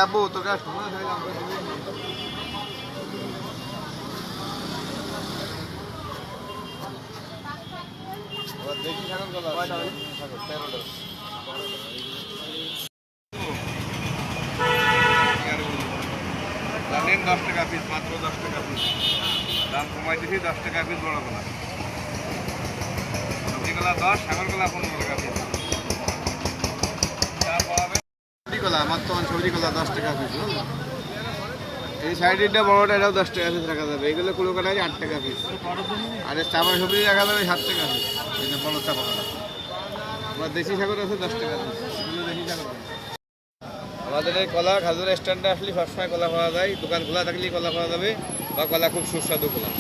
আবু তোকে শোনা খাইলাম দেখি ছাগল গলা 10 টাকা পিস, মাত্র 10 টাকা পিস। দাম কমাই দিছি, 10 টাকা পিস বড় গলা। সবজি গলা 10, ছাগল গলা 15 টাকা পিস। সবজি গলা বর্তমান সবজি গলা 10 টাকা পিস। এই সাইডটা বড়টা এটাও 10 টাকা পিস রাখা যাবে। এইগুলো কুলো কাটা 8 টাকা পিস। আর চাপা সবজি রাখা যাবে 7 টাকা পিস। এই যে বড় চাপা কাটা। আবার দেশি ছাগল আছে 10 টাকা পিস। এগুলো দেশি ছাগল। আমাদের এই কলা খাজুর স্ট্যান্ডে আসলে সবসময় কলা পাওয়া যায়। দোকান খোলা থাকলেই কলা পাওয়া যাবে, বা কলা খুব সুস্বাদু কলা।